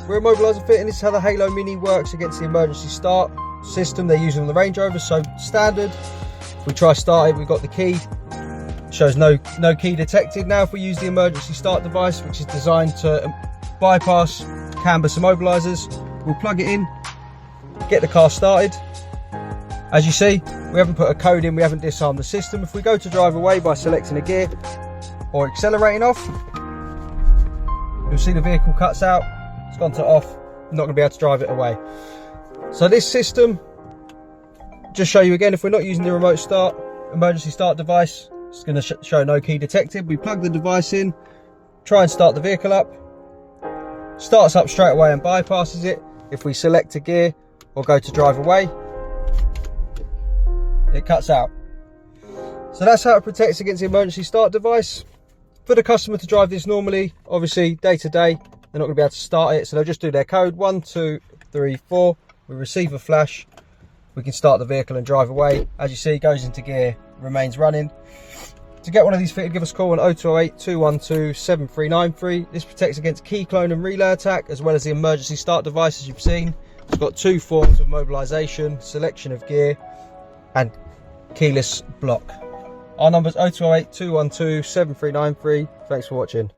we're Immobiliser fitting. This is how the Halo Mini works against the emergency start system they're using on the Range Rover. So standard, if we try start it, we've got the key. It shows no key detected. Now if we use the emergency start device, which is designed to bypass CAN-bus immobilisers, we'll plug it in, get the car started. As you see, we haven't put a code in, we haven't disarmed the system. If we go to drive away by selecting a gear or accelerating off, you'll see the vehicle cuts out, it's gone to off, I'm not going to be able to drive it away. So this system, just show you again, if we're not using the remote start, emergency start device, it's going to show no key detected. We plug the device in, try and start the vehicle up, starts up straight away and bypasses it. If we select a gear or go to drive away, it cuts out. So that's how it protects against the emergency start device. For the customer to drive this normally, obviously day to day, they're not going to be able to start it, so they'll just do their code 1 2 3 4. We receive a flash, we can start the vehicle and drive away. As you see, it goes into gear, remains running. To get one of these fitted, give us a call on 0208 212 7393. This protects against key clone and relay attack, as well as the emergency start device. As you've seen, it's got two forms of mobilisation: selection of gear and keyless block. Our number is 0208 212 7393. Thanks for watching.